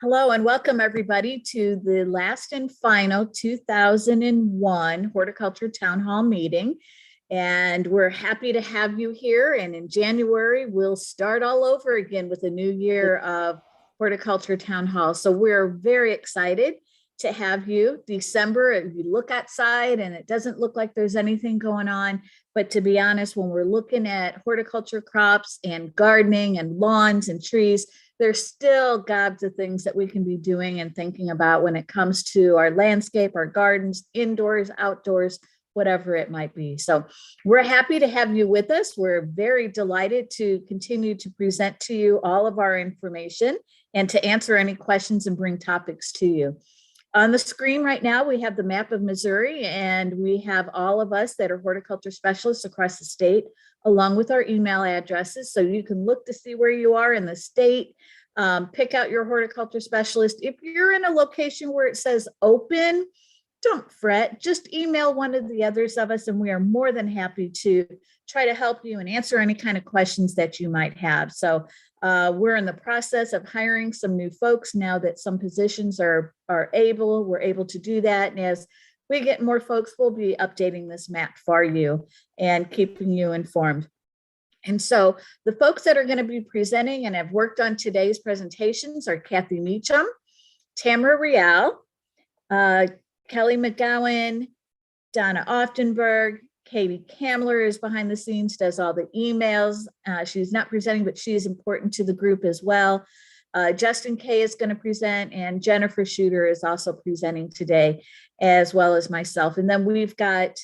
Hello and welcome everybody to the last and final 2001 Horticulture Town Hall meeting. And we're happy to have you here. And in January, we'll start all over again with a new year of Horticulture Town Hall. So we're very excited to have you. December, you look outside and it doesn't look like there's anything going on. But to be honest, when we're looking at horticulture crops and gardening and lawns and trees, there's still gobs of things that we can be doing and thinking about when it comes to our landscape, our gardens, indoors, outdoors, whatever it might be. So we're happy to have you with us. We're very delighted to continue to present to you all of our information and to answer any questions and bring topics to you. On the screen right now, we have the map of Missouri, and we have all of us that are horticulture specialists across the state, along with our email addresses. So you can look to see where you are in the state, pick out your horticulture specialist. If you're in a location where it says open, don't fret, just email one of the others of us, and we are more than happy to try to help you and answer any kind of questions that you might have. So we're in the process of hiring some new folks now that some positions we're able to do that. And as we get more folks, we'll be updating this map for you and keeping you informed. And so the folks that are going to be presenting and have worked on today's presentations are Kathy Meacham, Tamara Rial, Kelly McGowan, Donna Oftenberg, Katie Kamler is behind the scenes, does all the emails. She's not presenting, but she is important to the group as well. Justin Kay is going to present, and Jennifer Shooter is also presenting today, as well as myself. And then we've got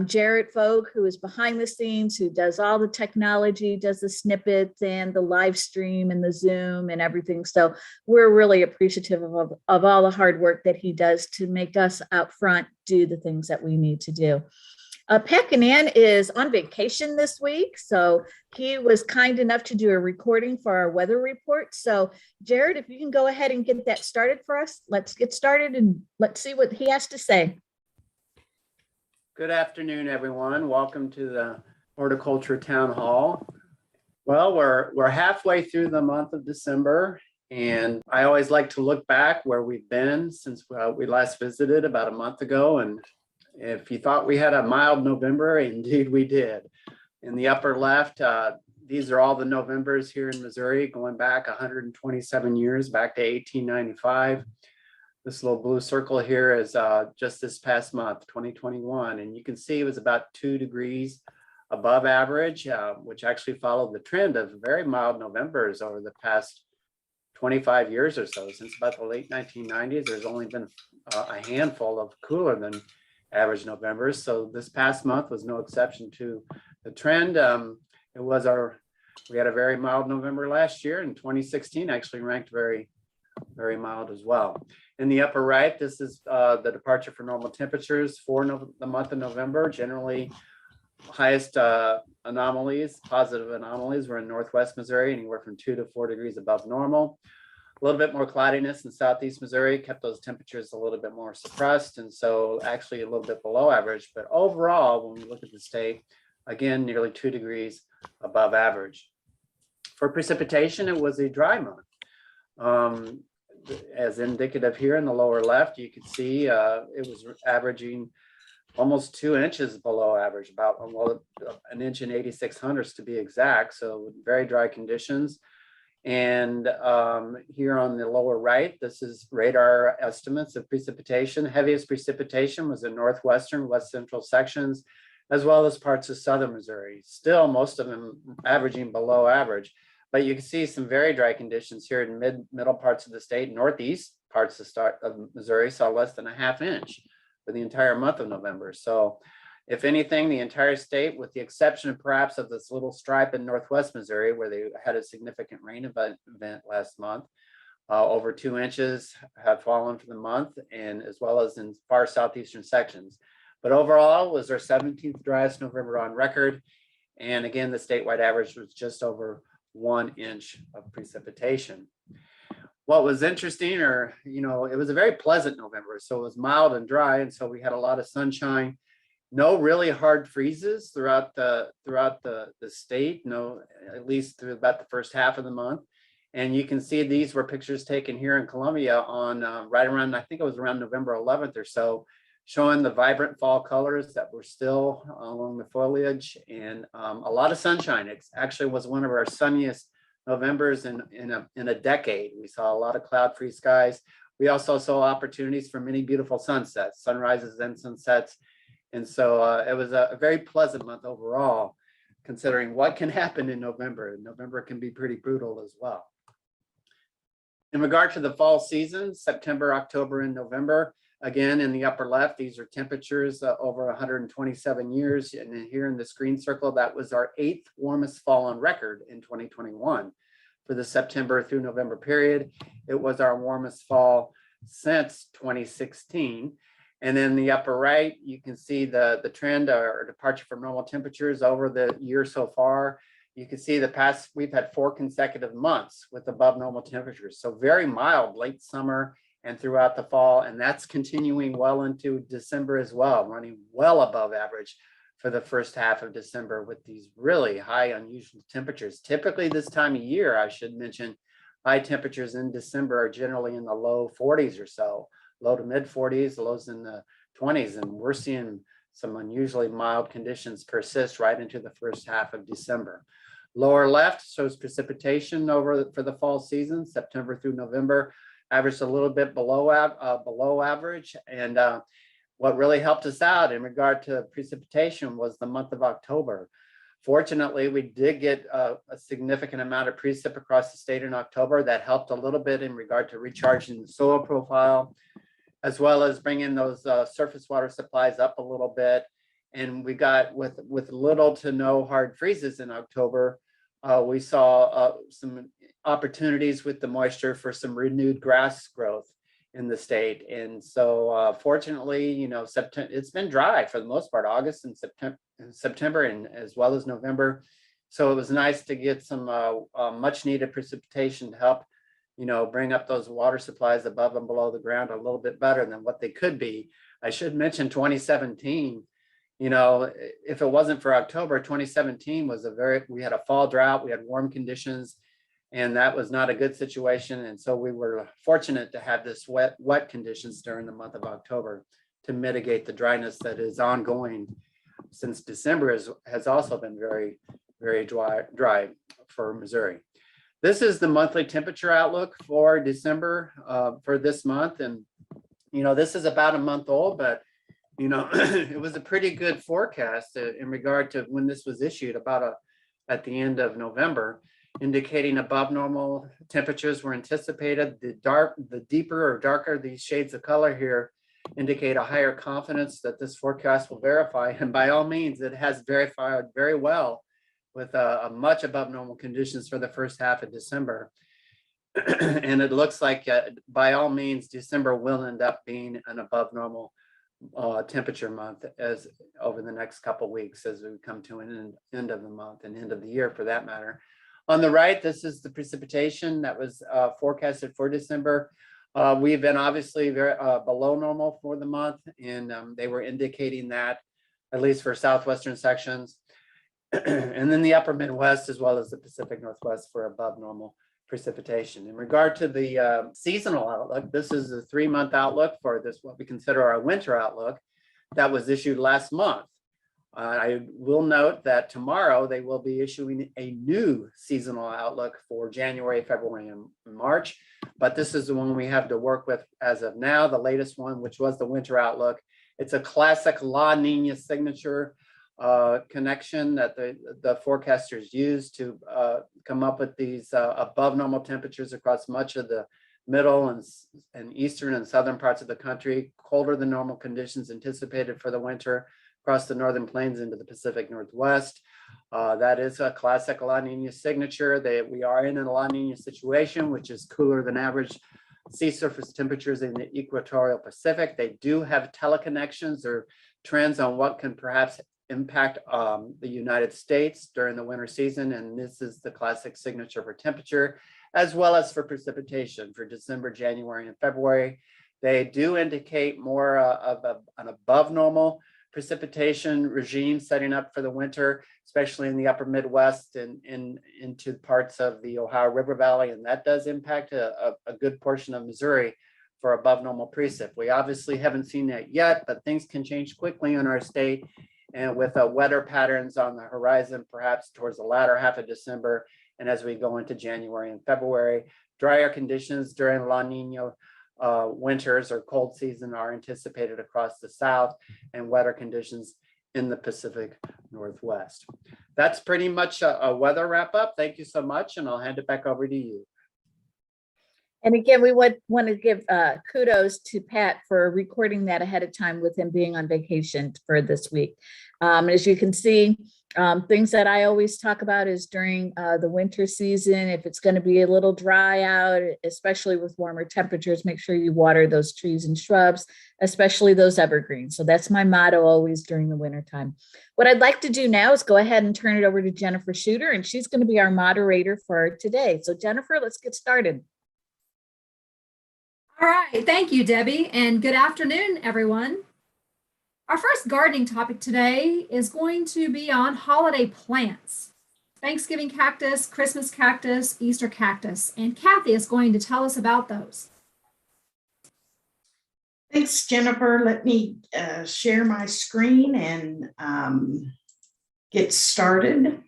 Jarrett Vogue, who is behind the scenes, who does all the technology, does the snippets and the live stream and the Zoom and everything. So we're really appreciative of all the hard work that he does to make us out front do the things that we need to do. Pat Guinan is on vacation this week, so he was kind enough to do a recording for our weather report. So Jared, if you can go ahead and get that started for us, let's get started and let's see what he has to say. Good afternoon, everyone. Welcome to the Horticulture Town Hall. Well, we're halfway through the month of December, and I always like to look back where we've been since we last visited about a month ago. And if you thought we had a mild November, indeed we did. In the upper left, these are all the Novembers here in Missouri, going back 127 years, back to 1895. This little blue circle here is just this past month, 2021. And you can see it was about 2 degrees above average, which actually followed the trend of very mild Novembers over the past 25 years or so. Since about the late 1990s, there's only been a handful of cooler than average Novembers. So this past month was no exception to the trend. We had a very mild November last year, and 2016 actually ranked very, very mild as well. In the upper right, this is the departure for normal temperatures for the month of November. Generally, highest anomalies, positive anomalies, were in Northwest Missouri, anywhere from 2 to 4 degrees above normal. A little bit more cloudiness in Southeast Missouri kept those temperatures a little bit more suppressed, and so actually a little bit below average. But overall, when we look at the state, again, nearly 2 degrees above average. For precipitation, it was a dry month. As indicative here in the lower left, you can see it was averaging almost 2 inches below average, about an inch and 86 hundredths to be exact. So very dry conditions. And here on the lower right, this is radar estimates of precipitation. Heaviest precipitation was in northwestern, west central sections, as well as parts of southern Missouri. Still, most of them averaging below average. But you can see some very dry conditions here in middle parts of the state. Northeast parts of Missouri saw less than a ½ inch for the entire month of November. So if anything, the entire state, with the exception perhaps of this little stripe in Northwest Missouri, where they had a significant rain event last month, over 2 inches have fallen for the month, and as well as in far southeastern sections. But overall, it was our 17th driest November on record. And again, the statewide average was just over 1 inch of precipitation. What was interesting, it was a very pleasant November. So it was mild and dry, and so we had a lot of sunshine. No really hard freezes throughout the state, no, at least through about the first half of the month. And you can see these were pictures taken here in Columbia on right around, I think it was around November 11th or so, showing the vibrant fall colors that were still along the foliage, and a lot of sunshine. It actually was one of our sunniest Novembers in a decade. We saw a lot of cloud-free skies. We also saw opportunities for many beautiful sunsets, sunrises and sunsets. And so it was a very pleasant month overall, considering what can happen in November. November can be pretty brutal as well. In regard to the fall season, September, October, and November, again, in the upper left, these are temperatures over 127 years. And then here in this green circle, that was our 8th warmest fall on record in 2021. For the September through November period, it was our warmest fall since 2016. And in the upper right, you can see the trend or departure from normal temperatures over the year so far. You can see we've had 4 consecutive months with above normal temperatures. So very mild late summer and throughout the fall. And that's continuing well into December as well, running well above average for the first half of December with these really high unusual temperatures. Typically this time of year, I should mention, high temperatures in December are generally in the low 40s or so, low to mid 40s, lows in the 20s. And we're seeing some unusually mild conditions persist right into the first half of December. Lower left shows precipitation for the fall season, September through November, averaged a little bit below average. And what really helped us out in regard to precipitation was the month of October. Fortunately, we did get a significant amount of precip across the state in October. That helped a little bit in regard to recharging the soil profile, as well as bringing those surface water supplies up a little bit. And we got with little to no hard freezes in October, we saw some opportunities with the moisture for some renewed grass growth in the state. And so fortunately, you know, it's been dry for the most part, August and September and as well as November. So it was nice to get some much needed precipitation to help, you know, bring up those water supplies above and below the ground a little bit better than what they could be. I should mention 2017, you know, if it wasn't for October, 2017 was we had a fall drought, we had warm conditions, and that was not a good situation. And so we were fortunate to have this wet conditions during the month of October to mitigate the dryness that is ongoing since December has also been very, very dry for Missouri. This is the monthly temperature outlook for December for this month. And, you know, this is about a month old, but, you know, it was a pretty good forecast in regard to when this was issued at the end of November, indicating above normal temperatures were anticipated. The deeper or darker these shades of color here indicate a higher confidence that this forecast will verify. And by all means, it has verified very well with a much above normal conditions for the first half of December. And it looks like by all means, December will end up being an above normal temperature month as over the next couple of weeks as we come to an end of the month and end of the year for that matter. On the right, this is the precipitation that was forecasted for December. We've been obviously very below normal for the month, and they were indicating that at least for southwestern sections. And then the upper Midwest as well as the Pacific Northwest for above normal precipitation. In regard to the seasonal outlook, this is a 3-month outlook for this, what we consider our winter outlook that was issued last month. I will note that tomorrow they will be issuing a new seasonal outlook for January, February, and March, but this is the one we have to work with as of now, the latest one, which was the winter outlook. It's a classic La Nina signature connection that the forecasters use to come up with these above normal temperatures across much of the middle and eastern and southern parts of the country, colder than normal conditions anticipated for the winter across the northern plains into the Pacific Northwest. That is a classic La Nina signature. We are in a La Nina situation, which is cooler than average sea surface temperatures in the equatorial Pacific. They do have teleconnections or trends on what can perhaps impact the United States during the winter season. And this is the classic signature for temperature, as well as for precipitation for December, January, and February. They do indicate more of an above normal precipitation regime setting up for the winter, especially in the upper Midwest and into parts of the Ohio River Valley. And that does impact a good portion of Missouri for above normal precip. We obviously haven't seen that yet, but things can change quickly in our state. And with wetter patterns on the horizon, perhaps towards the latter half of December, and as we go into January and February, drier conditions during La Nina winters or cold season are anticipated across the South, and wetter conditions in the Pacific Northwest. That's pretty much a weather wrap up. Thank you so much, and I'll hand it back over to you. And again, we want to give kudos to Pat for recording that ahead of time with him being on vacation for this week. As you can see, things that I always talk about is during the winter season, if it's going to be a little dry out, especially with warmer temperatures, make sure you water those trees and shrubs, especially those evergreens. So that's my motto always during the winter time. What I'd like to do now is go ahead and turn it over to Jennifer Shooter, and she's going to be our moderator for today. So Jennifer, let's get started. All right, thank you, Debbie, and good afternoon, everyone. Our first gardening topic today is going to be on holiday plants. Thanksgiving cactus, Christmas cactus, Easter cactus, and Kathy is going to tell us about those. Thanks, Jennifer. Let me share my screen and get started.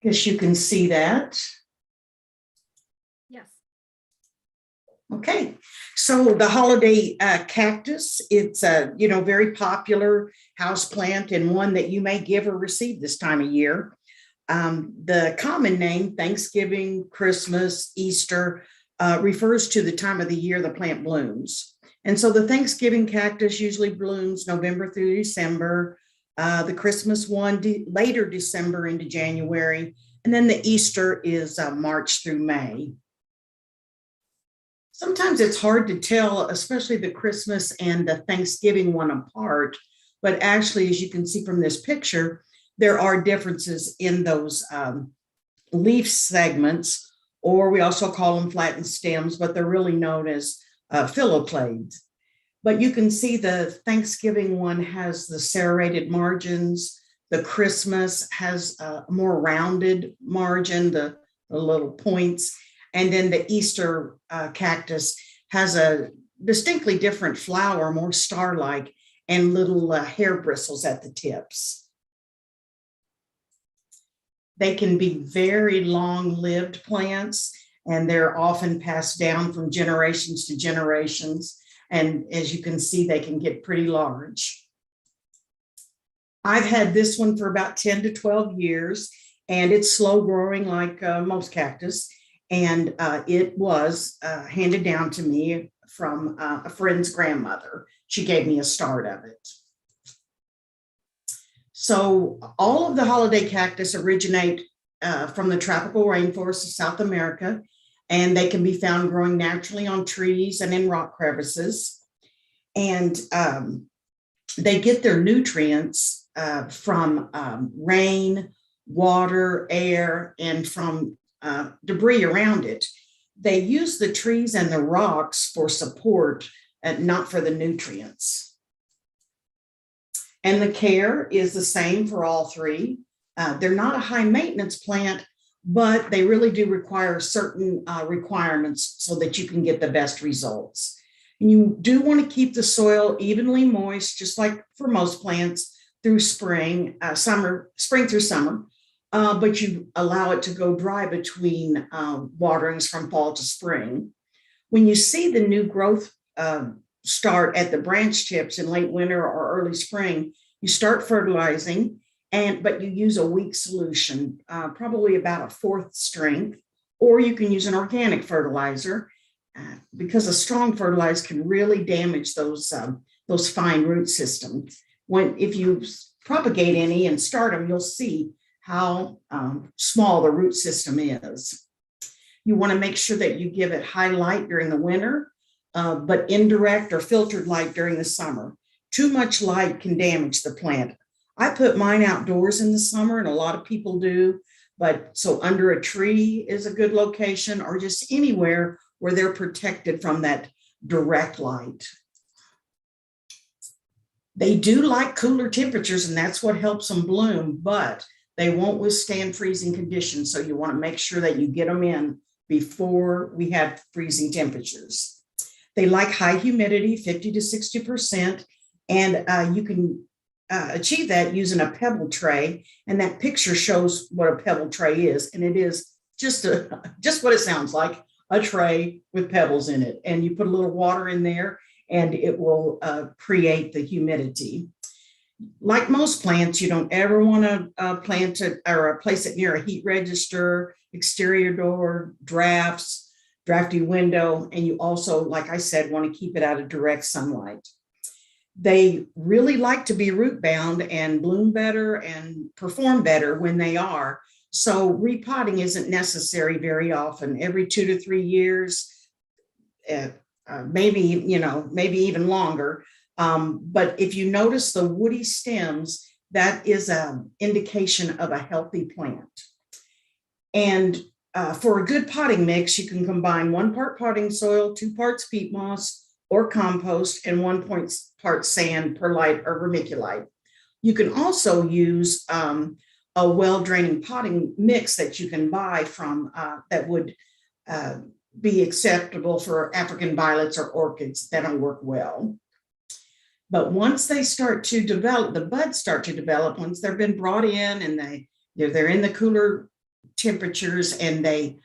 Guess you can see that. Yes. Okay, so the holiday cactus, it's a very popular house plant and one that you may give or receive this time of year. The common name, Thanksgiving, Christmas, Easter, refers to the time of the year the plant blooms. And so the Thanksgiving cactus usually blooms November through December. The Christmas one later December into January, and then the Easter is March through May. Sometimes it's hard to tell, especially the Christmas and the Thanksgiving one apart, but actually, as you can see from this picture, there are differences in those leaf segments, or we also call them flattened stems, but they're really known as phylloplades. But you can see the Thanksgiving one has the serrated margins. The Christmas has a more rounded margin, the little points. And then the Easter cactus has a distinctly different flower, more star-like, and little hair bristles at the tips. They can be very long-lived plants, and they're often passed down from generations to generations. And as you can see, they can get pretty large. I've had this one for about 10 to 12 years, and it's slow growing like most cactus. And it was handed down to me from a friend's grandmother. She gave me a start of it. So all of the holiday cactus originate from the tropical rainforests of South America, and they can be found growing naturally on trees and in rock crevices. And they get their nutrients from rain, water, air, and from debris around it. They use the trees and the rocks for support and not for the nutrients. And the care is the same for all three. They're not a high maintenance plant, but they really do require certain requirements so that you can get the best results. And you do want to keep the soil evenly moist, just like for most plants through spring through summer. But you allow it to go dry between waterings from fall to spring. When you see the new growth start at the branch tips in late winter or early spring, you start fertilizing, but you use a weak solution, probably about a fourth strength, or you can use an organic fertilizer because a strong fertilizer can really damage those fine root systems. If you propagate any and start them, you'll see how small the root system is. You want to make sure that you give it high light during the winter, but indirect or filtered light during the summer. Too much light can damage the plant. I put mine outdoors in the summer, and a lot of people do, but so under a tree is a good location, or just anywhere where they're protected from that direct light. They do like cooler temperatures, and that's what helps them bloom, but they won't withstand freezing conditions. So you want to make sure that you get them in before we have freezing temperatures. They like high humidity, 50 to 60%, and you can achieve that using a pebble tray. And that picture shows what a pebble tray is, and it is just what it sounds like, a tray with pebbles in it. And you put a little water in there, and it will create the humidity. Like most plants, you don't ever want to plant it or place it near a heat register, exterior door, drafty window, and you also, like I said, want to keep it out of direct sunlight. They really like to be root bound and bloom better and perform better when they are. So repotting isn't necessary very often, every 2 to 3 years, maybe even longer. But if you notice the woody stems, that is an indication of a healthy plant. And for a good potting mix, you can combine 1 part potting soil, 2 parts peat moss or compost, and 1 part sand, perlite, or vermiculite. You can also use a well-draining potting mix that you can buy from that would be acceptable for African violets or orchids. That'll work well. But once they start to develop, the buds start to develop, once they've been brought in and they're in the cooler temperatures and the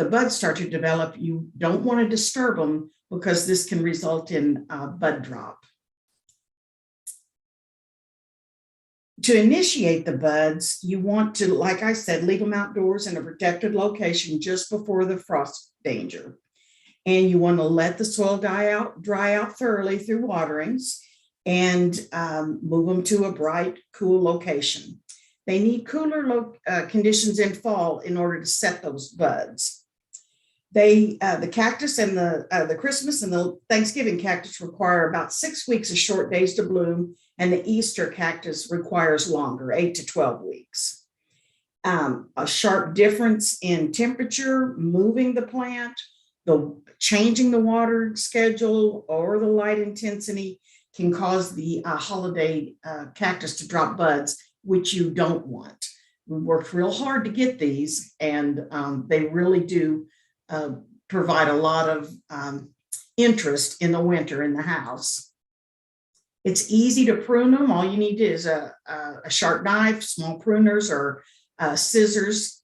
buds start to develop, you don't want to disturb them because this can result in bud drop. To initiate the buds, you want to, like I said, leave them outdoors in a protected location just before the frost danger. And you want to let the soil dry out thoroughly through waterings, and move them to a bright, cool location. They need cooler conditions in fall in order to set those buds. The cactus and the Christmas and the Thanksgiving cactus require about 6 weeks of short days to bloom, and the Easter cactus requires longer, 8 to 12 weeks. A sharp difference in temperature, moving the plant, changing the water schedule or the light intensity can cause the holiday cactus to drop buds, which you don't want. We worked real hard to get these, and they really do provide a lot of interest in the winter in the house. It's easy to prune them. All you need is a sharp knife, small pruners, or scissors,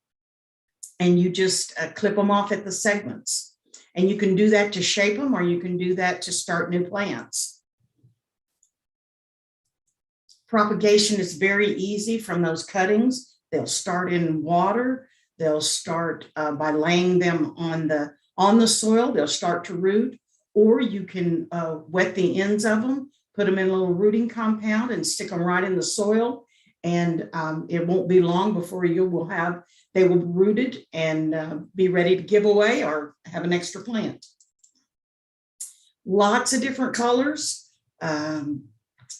and you just clip them off at the segments. And you can do that to shape them, or you can do that to start new plants. Propagation is very easy from those cuttings. They'll start in water. They'll start by laying them on the soil. They'll start to root, or you can wet the ends of them, put them in a little rooting compound and stick them right in the soil. And it won't be long before they will be rooted and be ready to give away or have an extra plant. Lots of different colors.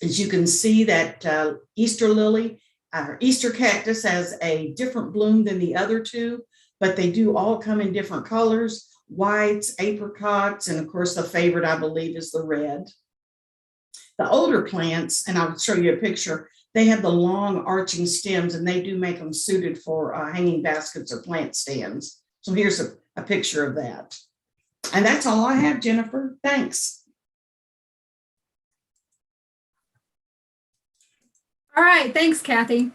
As you can see, that Easter lily, Easter cactus has a different bloom than the other two, but they do all come in different colors, whites, apricots, and of course the favorite, I believe, is the red. The older plants, and I'll show you a picture, they have the long arching stems, and they do make them suited for hanging baskets or plant stands. So here's a picture of that. And that's all I have, Jennifer. Thanks. All right, thanks, Kathy.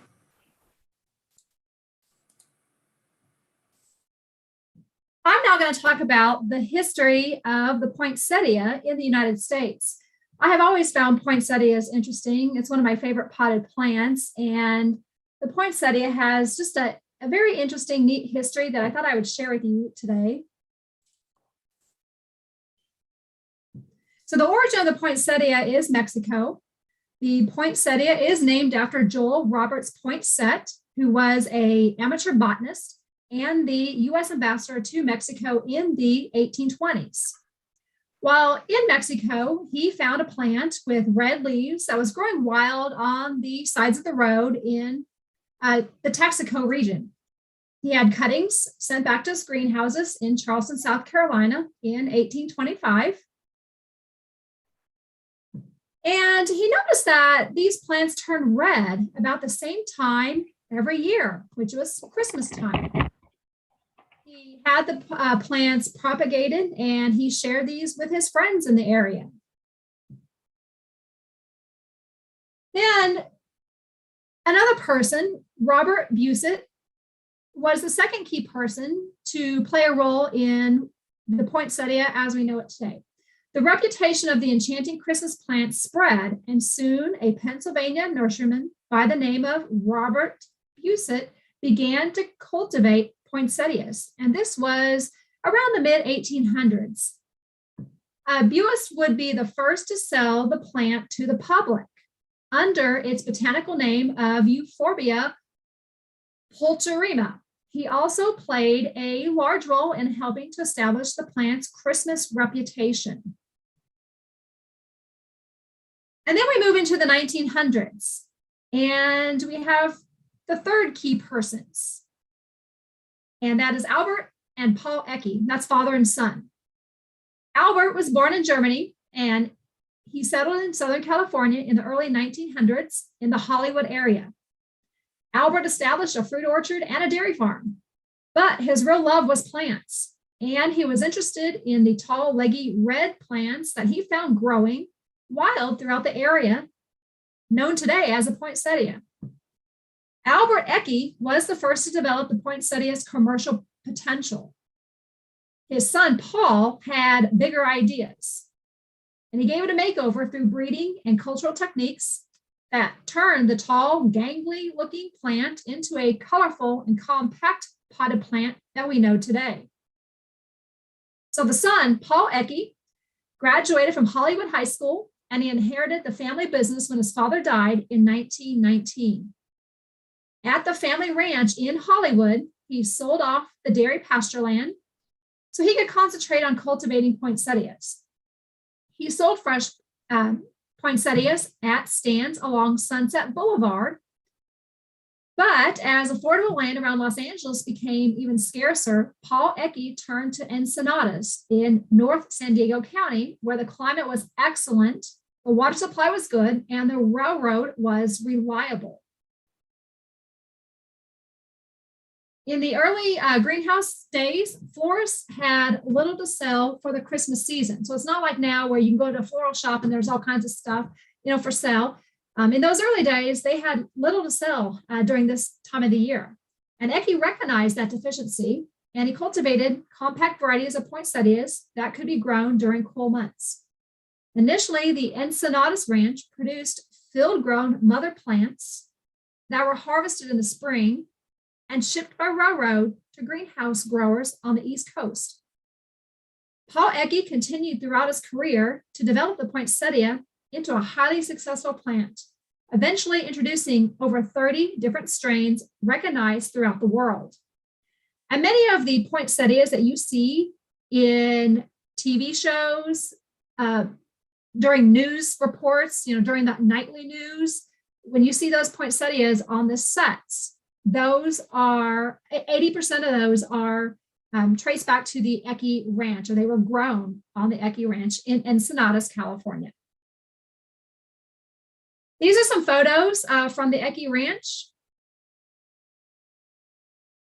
I'm now going to talk about the history of the poinsettia in the United States. I have always found poinsettias interesting. It's one of my favorite potted plants, and the poinsettia has just a very interesting, neat history that I thought I would share with you today. So the origin of the poinsettia is Mexico. The poinsettia is named after Joel Roberts Poinsett, who was an amateur botanist and the U.S. ambassador to Mexico in the 1820s. While in Mexico, he found a plant with red leaves that was growing wild on the sides of the road in the Texaco region. He had cuttings sent back to his greenhouses in Charleston, South Carolina in 1825. And he noticed that these plants turn red about the same time every year, which was Christmas time. He had the plants propagated and he shared these with his friends in the area. Then another person, Robert Buset, was the second key person to play a role in the poinsettia as we know it today. The reputation of the enchanting Christmas plant spread, and soon a Pennsylvania nurseryman by the name of Robert Buset began to cultivate poinsettias, and this was around the mid-1800s. Buset would be the first to sell the plant to the public under its botanical name of Euphorbia pulcherrima. He also played a large role in helping to establish the plant's Christmas reputation. And then we move into the 1900s, and we have the third key persons, and that is Albert and Paul Ecke. That's father and son. Albert was born in Germany, and he settled in Southern California in the early 1900s in the Hollywood area. Albert established a fruit orchard and a dairy farm, but his real love was plants, and he was interested in the tall, leggy red plants that he found growing wild throughout the area, known today as a poinsettia. Albert Ecke was the first to develop the poinsettia's commercial potential. His son, Paul, had bigger ideas, and he gave it a makeover through breeding and cultural techniques that turned the tall, gangly-looking plant into a colorful and compact potted plant that we know today. So the son, Paul Ecke, graduated from Hollywood High School, and he inherited the family business when his father died in 1919. At the family ranch in Hollywood, he sold off the dairy pasture land so he could concentrate on cultivating poinsettias. He sold fresh poinsettias at stands along Sunset Boulevard. But as affordable land around Los Angeles became even scarcer, Paul Ecke turned to ensenadas in North San Diego County, where the climate was excellent, the water supply was good, and the railroad was reliable. In the early greenhouse days, florists had little to sell for the Christmas season. So it's not like now where you can go to a floral shop and there's all kinds of stuff, for sale. In those early days, they had little to sell during this time of the year. And Ecke recognized that deficiency, and he cultivated compact varieties of poinsettias that could be grown during cool months. Initially, the Ensenadas Ranch produced field-grown mother plants that were harvested in the spring and shipped by railroad to greenhouse growers on the East Coast. Paul Ecke continued throughout his career to develop the poinsettia into a highly successful plant, eventually introducing over 30 different strains recognized throughout the world. And many of the poinsettias that you see in TV shows, during news reports, during the nightly news, when you see those poinsettias on the sets, those are 80% of those are traced back to the Ecke Ranch, or they were grown on the Ecke Ranch in Ensenadas, California. These are some photos from the Ecke Ranch.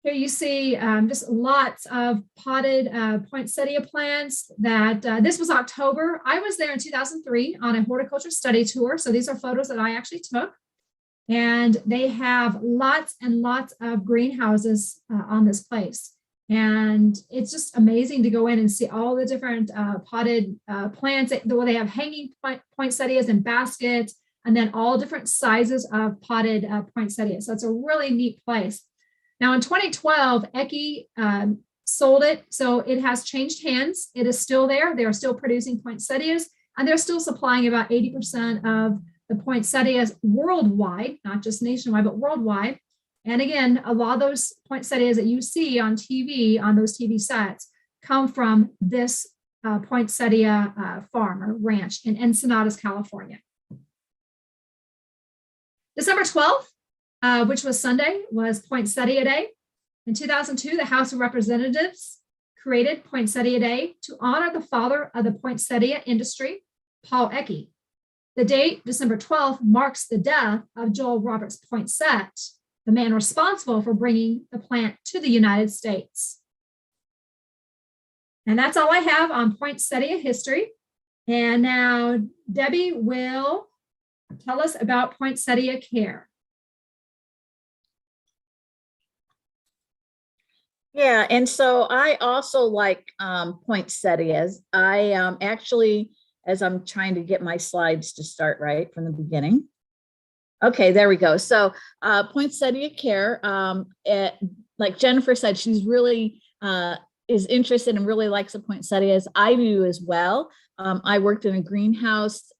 Here you see just lots of potted poinsettia plants that this was October. I was there in 2003 on a horticulture study tour. So these are photos that I actually took. And they have lots and lots of greenhouses on this place. And it's just amazing to go in and see all the different potted plants where they have hanging poinsettias in baskets, and then all different sizes of potted poinsettias. So it's a really neat place. Now in 2012, Ecke sold it. So it has changed hands. It is still there. They're still producing poinsettias, and they're still supplying about 80% of the poinsettias worldwide, not just nationwide, but worldwide. And again, a lot of those poinsettias that you see on TV, on those TV sets, come from this poinsettia farm or ranch in Ensenadas, California. December 12th, which was Sunday, was Poinsettia Day. In 2002, the House of Representatives created Poinsettia Day to honor the father of the poinsettia industry, Paul Ecke. The date, December 12th, marks the death of Joel Roberts Poinsett, the man responsible for bringing the plant to the United States. And that's all I have on poinsettia history. And now Debbie will tell us about poinsettia care. Yeah, and so I also like poinsettias. I actually, as I'm trying to get my slides to start right from the beginning. Okay, there we go. So poinsettia care, like Jennifer said, she's really is interested and really likes the poinsettias. I do as well. I worked in a greenhouse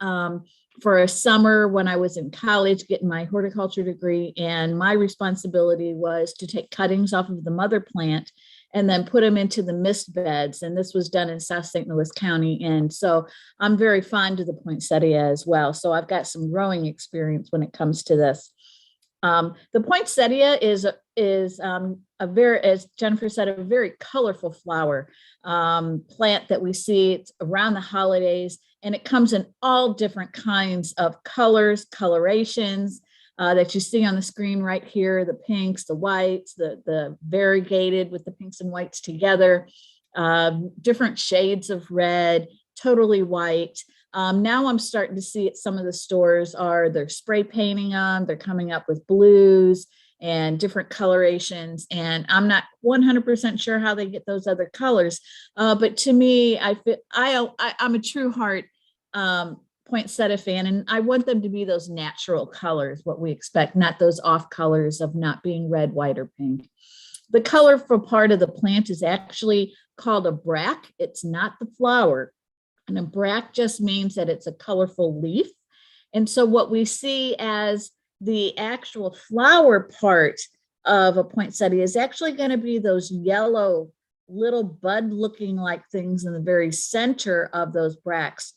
for a summer when I was in college getting my horticulture degree, and my responsibility was to take cuttings off of the mother plant and then put them into the mist beds. And this was done in South St. Louis County. And so I'm very fond of the poinsettia as well. So I've got some growing experience when it comes to this. The poinsettia is a very, as Jennifer said, a very colorful flower plant that we see. It's around the holidays, and it comes in all different kinds of colors, colorations that you see on the screen right here, the pinks, the whites, the variegated with the pinks and whites together, different shades of red, totally white. Now I'm starting to see at some of the stores they're spray painting them, they're coming up with blues and different colorations. And I'm not 100% sure how they get those other colors. But to me, I'm a true heart poinsettia fan, and I want them to be those natural colors, what we expect, not those off colors of not being red, white, or pink. The colorful part of the plant is actually called a bract. It's not the flower. And a bract just means that it's a colorful leaf. And so what we see as the actual flower part of a poinsettia is actually going to be those yellow little bud looking like things in the very center of those bracts.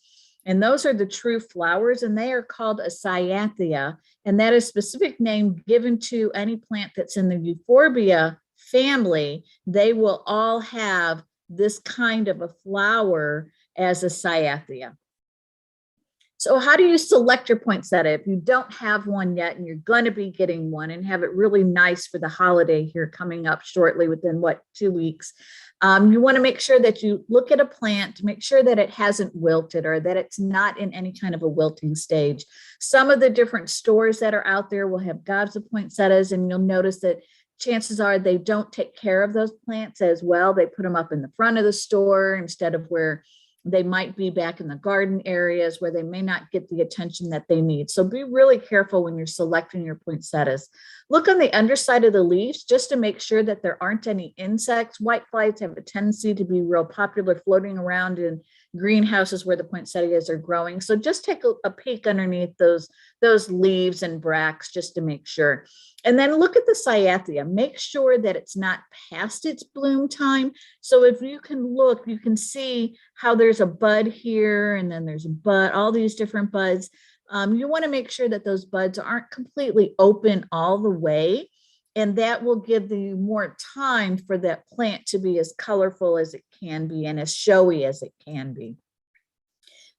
And those are the true flowers, and they are called a cyanthia. And that is a specific name given to any plant that's in the euphorbia family. They will all have this kind of a flower as a cyanthia. So how do you select your poinsettia if you don't have one yet and you're going to be getting one and have it really nice for the holiday here coming up shortly within 2 weeks? You want to make sure that you look at a plant to make sure that it hasn't wilted or that it's not in any kind of a wilting stage. Some of the different stores that are out there will have gobs of poinsettias, and you'll notice that chances are they don't take care of those plants as well. They put them up in the front of the store instead of where they might be back in the garden areas where they may not get the attention that they need. So be really careful when you're selecting your poinsettias. Look on the underside of the leaves just to make sure that there aren't any insects. Whiteflies have a tendency to be real popular floating around in greenhouses where the poinsettias are growing. So just take a peek underneath those leaves and bracts just to make sure. And then look at the cyanthia. Make sure that it's not past its bloom time. So if you can look, you can see how there's a bud here, and then there's a bud, all these different buds. You want to make sure that those buds aren't completely open all the way. And that will give you more time for that plant to be as colorful as it can be and as showy as it can be.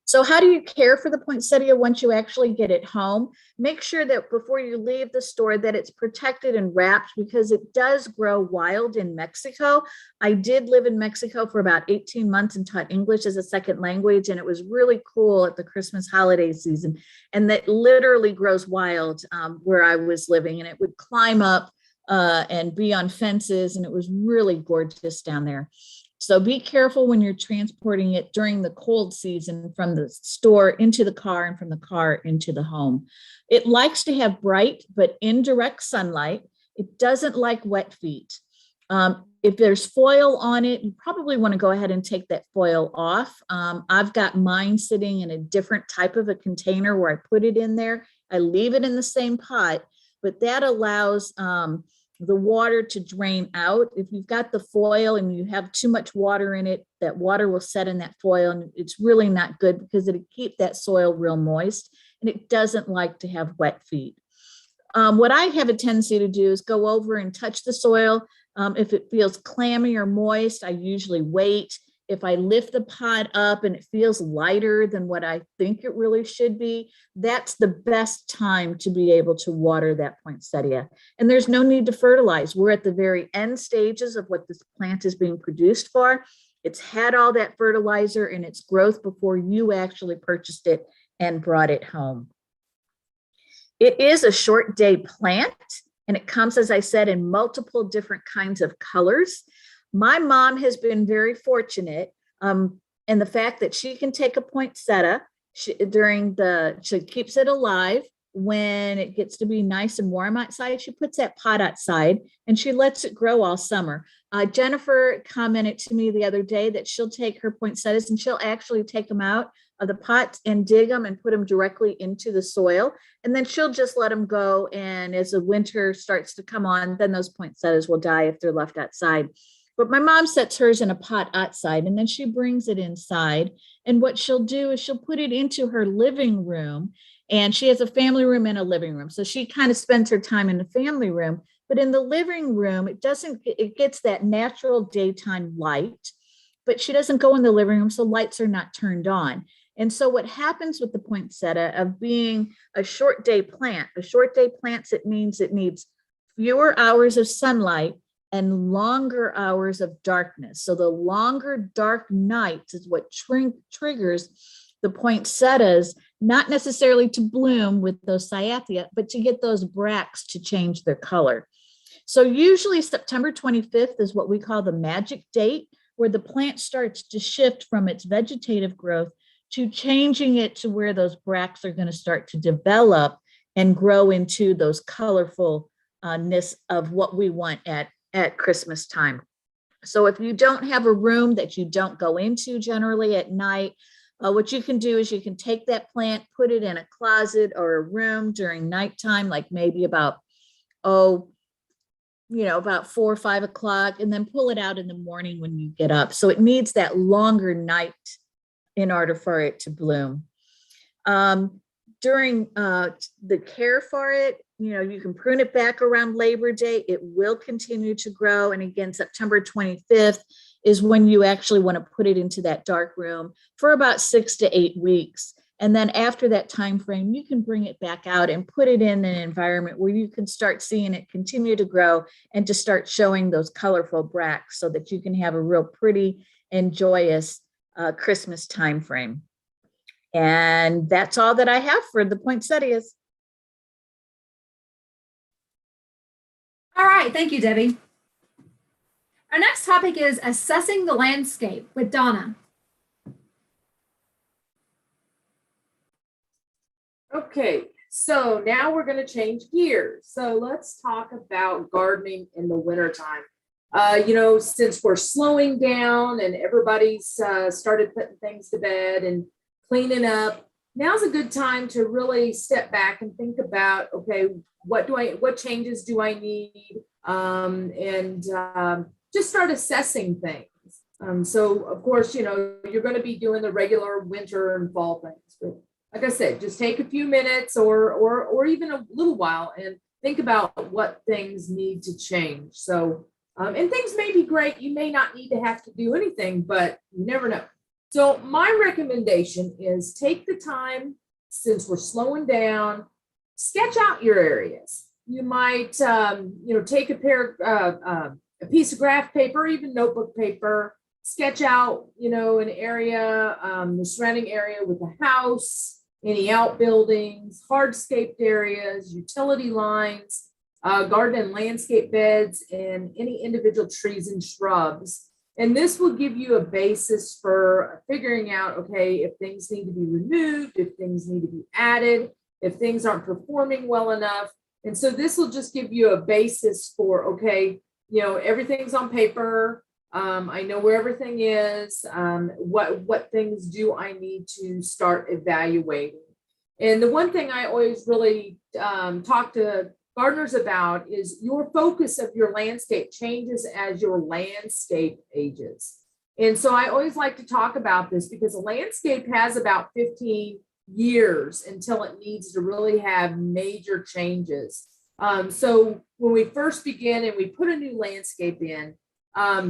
So how do you care for the poinsettia once you actually get it home? Make sure that before you leave the store that it's protected and wrapped, because it does grow wild in Mexico. I did live in Mexico for about 18 months and taught English as a second language, and it was really cool at the Christmas holiday season. And that literally grows wild where I was living, and it would climb up and be on fences, and it was really gorgeous down there. So be careful when you're transporting it during the cold season from the store into the car and from the car into the home. It likes to have bright but indirect sunlight. It doesn't like wet feet. If there's foil on it, you probably want to go ahead and take that foil off. I've got mine sitting in a different type of a container where I put it in there. I leave it in the same pot, but that allows the water to drain out. If you've got the foil and you have too much water in it, that water will set in that foil, and it's really not good because it'll keep that soil real moist, and it doesn't like to have wet feet. What I have a tendency to do is go over and touch the soil. If it feels clammy or moist, I usually wait. if I lift the pot up and it feels lighter than what I think it really should be, that's the best time to be able to water that poinsettia. And there's no need to fertilize. We're at the very end stages of what this plant is being produced for. It's had all that fertilizer in its growth before you actually purchased it and brought it home. It is a short day plant, and it comes, as I said, in multiple different kinds of colors. My mom has been very fortunate in the fact that she can take a poinsettia she keeps it alive. When it gets to be nice and warm outside, she puts that pot outside and she lets it grow all summer. Jennifer commented to me the other day that she'll take her poinsettias and she'll actually take them out of the pots and dig them and put them directly into the soil. And then she'll just let them go. And as the winter starts to come on, then those poinsettias will die if they're left outside. But my mom sets hers in a pot outside and then she brings it inside. And what she'll do is she'll put it into her living room. And she has a family room and a living room. So she kind of spends her time in the family room. But in the living room, it gets that natural daytime light, but she doesn't go in the living room, so lights are not turned on. And so what happens with the poinsettia of being a short day plant, it means it needs fewer hours of sunlight and longer hours of darkness. So the longer dark nights is what triggers the poinsettias, not necessarily to bloom with those cyathea, but to get those bracts to change their color. So usually September 25th is what we call the magic date, where the plant starts to shift from its vegetative growth to changing it to where those bracts are going to start to develop and grow into those colorfulness of what we want at Christmas time. So if you don't have a room that you don't go into generally at night, what you can do is you can take that plant, put it in a closet or a room during nighttime, like maybe about 4 or 5 o'clock, and then pull it out in the morning when you get up. So it needs that longer night in order for it to bloom. During the care for it, you can prune it back around Labor Day. It will continue to grow. And again, September 25th is when you actually want to put it into that dark room for about 6 to 8 weeks. And then after that time frame, you can bring it back out and put it in an environment where you can start seeing it continue to grow and to start showing those colorful bracts so that you can have a real pretty and joyous Christmas time frame. And that's all that I have for the poinsettias. All right, thank you, Debbie. Our next topic is assessing the landscape with Donna. Okay, so now we're going to change gears. So let's talk about gardening in the wintertime. Since we're slowing down and everybody's started putting things to bed and cleaning up, now's a good time to really step back and think about, okay, what changes do I need? Just start assessing things. So of course, you're going to be doing the regular winter and fall things, but like I said, just take a few minutes or even a little while and think about what things need to change. So, and things may be great. You may not need to have to do anything, but you never know. So my recommendation is take the time, since we're slowing down, sketch out your areas. You might, take a piece of graph paper, even notebook paper, sketch out, an area, the surrounding area with the house, any outbuildings, hardscaped areas, utility lines, garden and landscape beds, and any individual trees and shrubs. And this will give you a basis for figuring out, okay, if things need to be removed, if things need to be added, if things aren't performing well enough. And so this will just give you a basis for, okay, everything's on paper. I know where everything is. What things do I need to start evaluating? And the one thing I always really talk to gardeners about is your focus of your landscape changes as your landscape ages. And so I always like to talk about this because a landscape has about 15 years until it needs to really have major changes. So when we first begin and we put a new landscape in,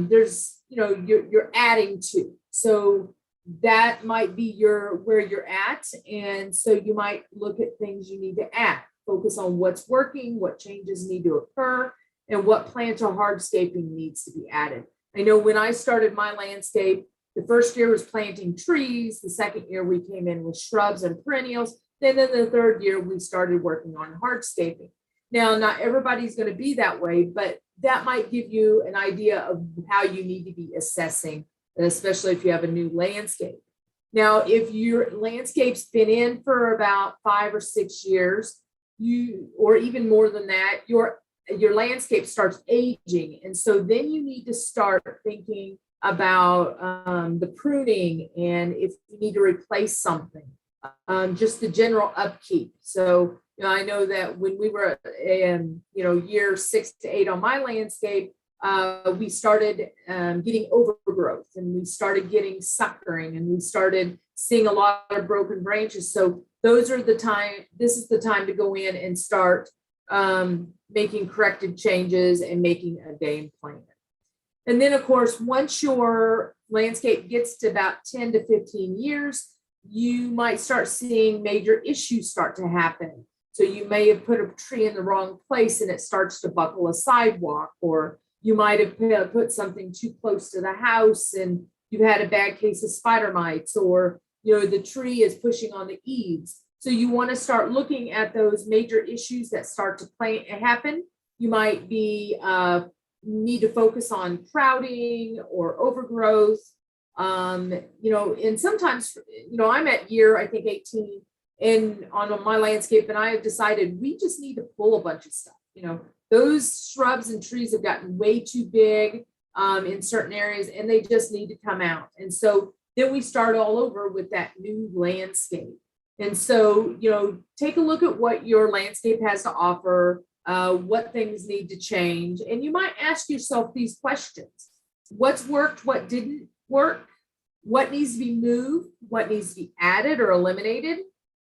there's, you're adding to. So that might be where you're at. And so you might look at things you need to add, focus on what's working, what changes need to occur, and what plant or hardscaping needs to be added. I know when I started my landscape, the first year was planting trees. The second year we came in with shrubs and perennials. Then in the third year, we started working on hardscaping. Now, not everybody's going to be that way, but that might give you an idea of how you need to be assessing, especially if you have a new landscape. Now, if your landscape's been in for about 5 or 6 years, or even more than that, your landscape starts aging. And so then you need to start thinking about the pruning and if you need to replace something, just the general upkeep. So, I know that when we were in, year 6 to 8 on my landscape, we started getting overgrowth and we started getting suckering and we started seeing a lot of broken branches. So this is the time to go in and start making corrective changes and making a game plan. And then of course, once your landscape gets to about 10 to 15 years, you might start seeing major issues start to happen. So you may have put a tree in the wrong place and it starts to buckle a sidewalk, or you might have put something too close to the house and you've had a bad case of spider mites, or the tree is pushing on the eaves. So you want to start looking at those major issues that start to happen. You might need to focus on crowding or overgrowth. And sometimes, I'm at year, I think 18 and on my landscape, and I have decided we just need to pull a bunch of stuff. Those shrubs and trees have gotten way too big in certain areas and they just need to come out. And so then we start all over with that new landscape. And so, take a look at what your landscape has to offer, what things need to change. And you might ask yourself these questions: what's worked, what didn't work, what needs to be moved, what needs to be added or eliminated,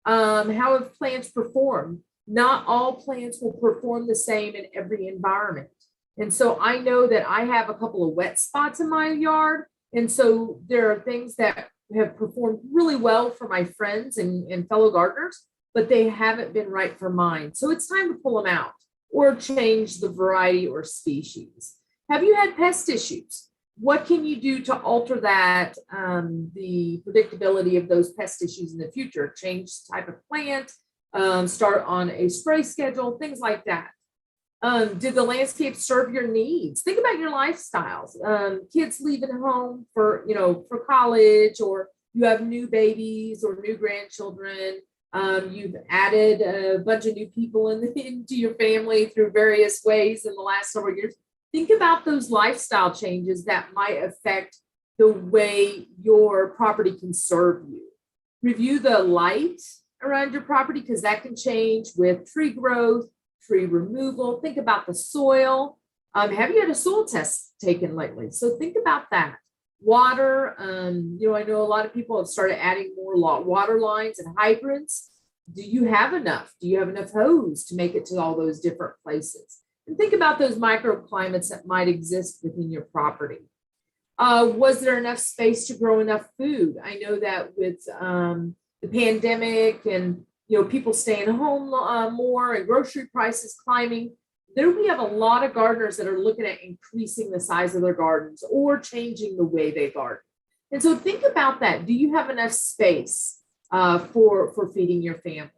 how have plants performed? Not all plants will perform the same in every environment. And so I know that I have a couple of wet spots in my yard. And so there are things that have performed really well for my friends and fellow gardeners, but they haven't been right for mine. So it's time to pull them out or change the variety or species. Have you had pest issues? What can you do to alter that, the predictability of those pest issues in the future? Change the type of plant, start on a spray schedule, things like that. Did the landscape serve your needs? Think about your lifestyles. Kids leaving home for college, or you have new babies or new grandchildren. You've added a bunch of new people into your family through various ways in the last several years. Think about those lifestyle changes that might affect the way your property can serve you. Review the light around your property, because that can change with tree growth, tree removal. Think about the soil. Have you had a soil test taken lately? So think about that. Water, I know a lot of people have started adding more water lines and hydrants. Do you have enough? Do you have enough hose to make it to all those different places? And think about those microclimates that might exist within your property. Was there enough space to grow enough food? I know that with the pandemic and people staying home more and grocery prices climbing, we have a lot of gardeners that are looking at increasing the size of their gardens or changing the way they garden. And so think about that. Do you have enough space for feeding your family?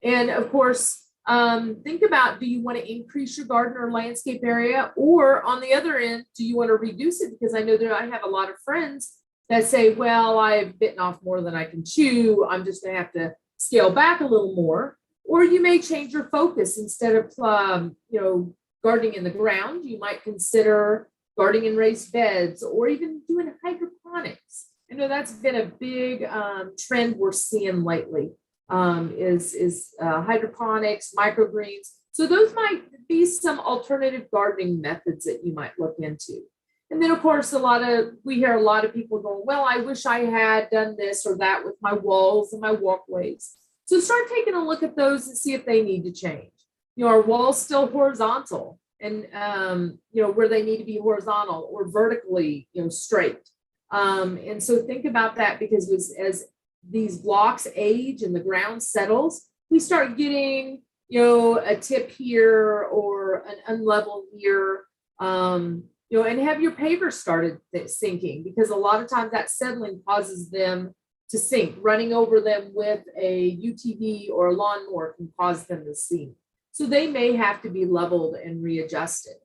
And of course, think about, do you want to increase your garden or landscape area? Or on the other end, do you want to reduce it? Because I know that I have a lot of friends that say, well, I've bitten off more than I can chew. I'm just going to have to scale back a little more. Or you may change your focus. Instead of gardening in the ground, you might consider gardening in raised beds or even doing hydroponics. I know that's been a big trend we're seeing lately, is hydroponics, microgreens. So those might be some alternative gardening methods that you might look into. And then, of course, we hear a lot of people going, well, I wish I had done this or that with my walls and my walkways. So start taking a look at those and see if they need to change. Are walls still horizontal and, where they need to be horizontal or vertically, straight? And so think about that, because as these blocks age and the ground settles, we start getting, a tip here or an unlevel here, and have your pavers started sinking, because a lot of times that settling causes them to sink. Running over them with a UTV or a lawnmower can cause them to sink. So they may have to be leveled and readjusted.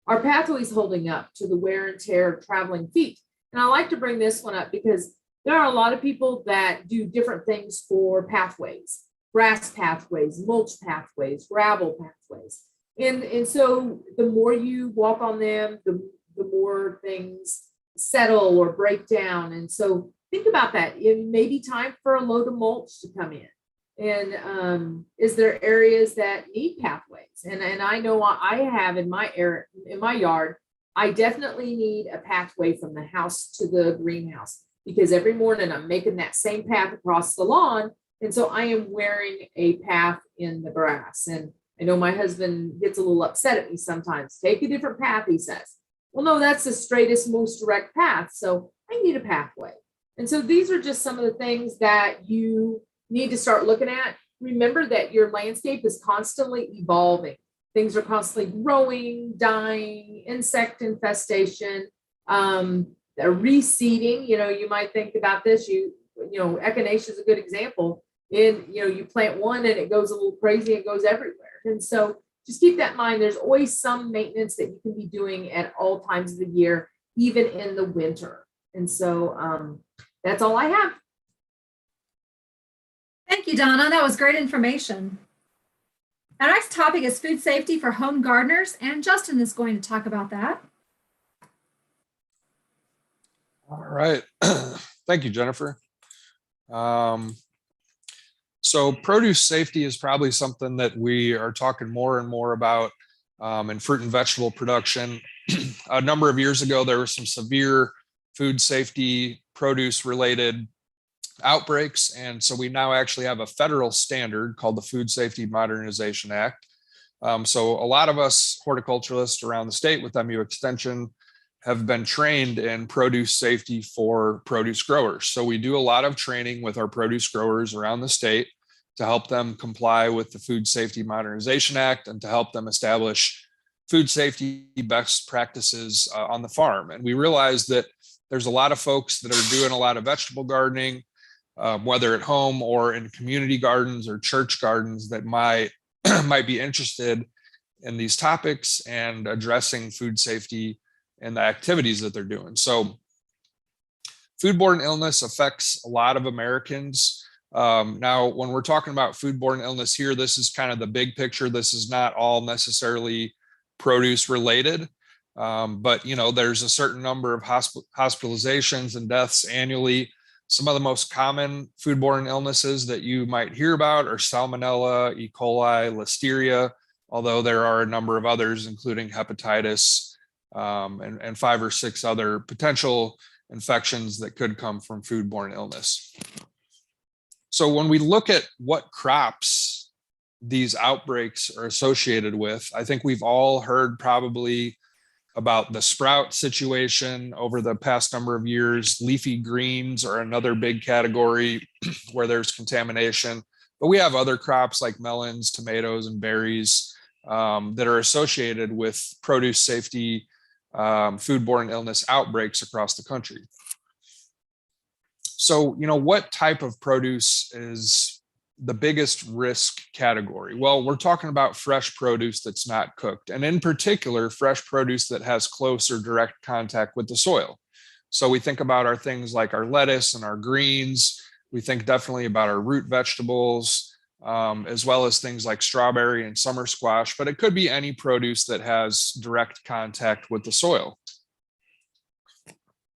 Our pathways holding up to the wear and tear of traveling feet. And I like to bring this one up because there are a lot of people that do different things for pathways, grass pathways, mulch pathways, gravel pathways. And so the more you walk on them, the more things settle or break down. And so think about that. It may be time for a load of mulch to come in. And is there areas that need pathways? And I know I have in my yard, I definitely need a pathway from the house to the greenhouse, because every morning I'm making that same path across the lawn. And so I am wearing a path in the grass. And I know my husband gets a little upset at me sometimes. Take a different path, he says. Well, no, that's the straightest, most direct path. So I need a pathway. And so these are just some of the things that you need to start looking at. Remember that your landscape is constantly evolving. Things are constantly growing, dying, insect infestation, reseeding. You might think about this. Echinacea is a good example. You plant one and it goes a little crazy, it goes everywhere. And so just keep that in mind. There's always some maintenance that you can be doing at all times of the year, even in the winter. And so that's all I have. Thank you, Donna. That was great information. Our next topic is food safety for home gardeners, and Justin is going to talk about that. All right. Thank you, Jennifer. So produce safety is probably something that we are talking more and more about in fruit and vegetable production. A number of years ago, there were some severe food safety produce related outbreaks. And so we now actually have a federal standard called the Food Safety Modernization Act. So a lot of us horticulturalists around the state with MU Extension have been trained in produce safety for produce growers. So we do a lot of training with our produce growers around the state to help them comply with the Food Safety Modernization Act and to help them establish food safety best practices on the farm. And we realize that there's a lot of folks that are doing a lot of vegetable gardening, whether at home or in community gardens or church gardens, that might be interested in these topics and addressing food safety and the activities that they're doing. So foodborne illness affects a lot of Americans. Now, when we're talking about foodborne illness here, this is kind of the big picture. This is not all necessarily produce related, but there's a certain number of hospitalizations and deaths annually. Some of the most common foodborne illnesses that you might hear about are Salmonella, E. coli, Listeria, although there are a number of others, including hepatitis and 5 or 6 other potential infections that could come from foodborne illness. So when we look at what crops these outbreaks are associated with, I think we've all heard probably about the sprout situation over the past number of years. Leafy greens are another big category where there's contamination, but we have other crops like melons, tomatoes, and berries that are associated with produce safety, foodborne illness outbreaks across the country. So, what type of produce is the biggest risk category? Well, we're talking about fresh produce that's not cooked, and in particular, fresh produce that has close or direct contact with the soil. So we think about our things like our lettuce and our greens. We think definitely about our root vegetables, as well as things like strawberry and summer squash, but it could be any produce that has direct contact with the soil.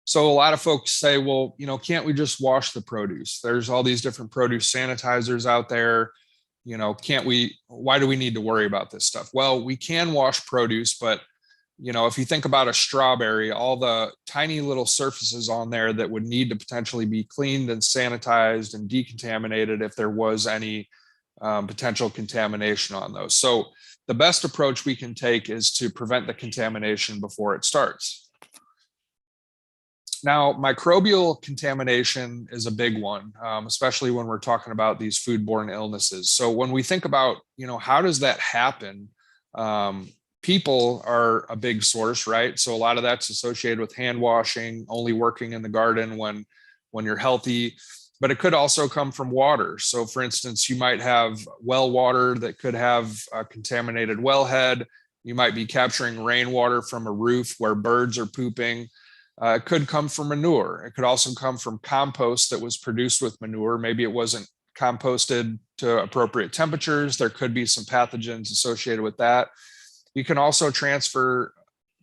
So a lot of folks say, well, can't we just wash the produce? There's all these different produce sanitizers out there. Why do we need to worry about this stuff? Well, we can wash produce, but if you think about a strawberry, all the tiny little surfaces on there that would need to potentially be cleaned and sanitized and decontaminated if there was any potential contamination on those. So the best approach we can take is to prevent the contamination before it starts. Now, microbial contamination is a big one, especially when we're talking about these foodborne illnesses. So when we think about, how does that happen? People are a big source, right? So a lot of that's associated with hand washing, only working in the garden when you're healthy, but it could also come from water. So for instance, you might have well water that could have a contaminated wellhead. You might be capturing rainwater from a roof where birds are pooping. It could come from manure. It could also come from compost that was produced with manure. Maybe it wasn't composted to appropriate temperatures. There could be some pathogens associated with that. You can also transfer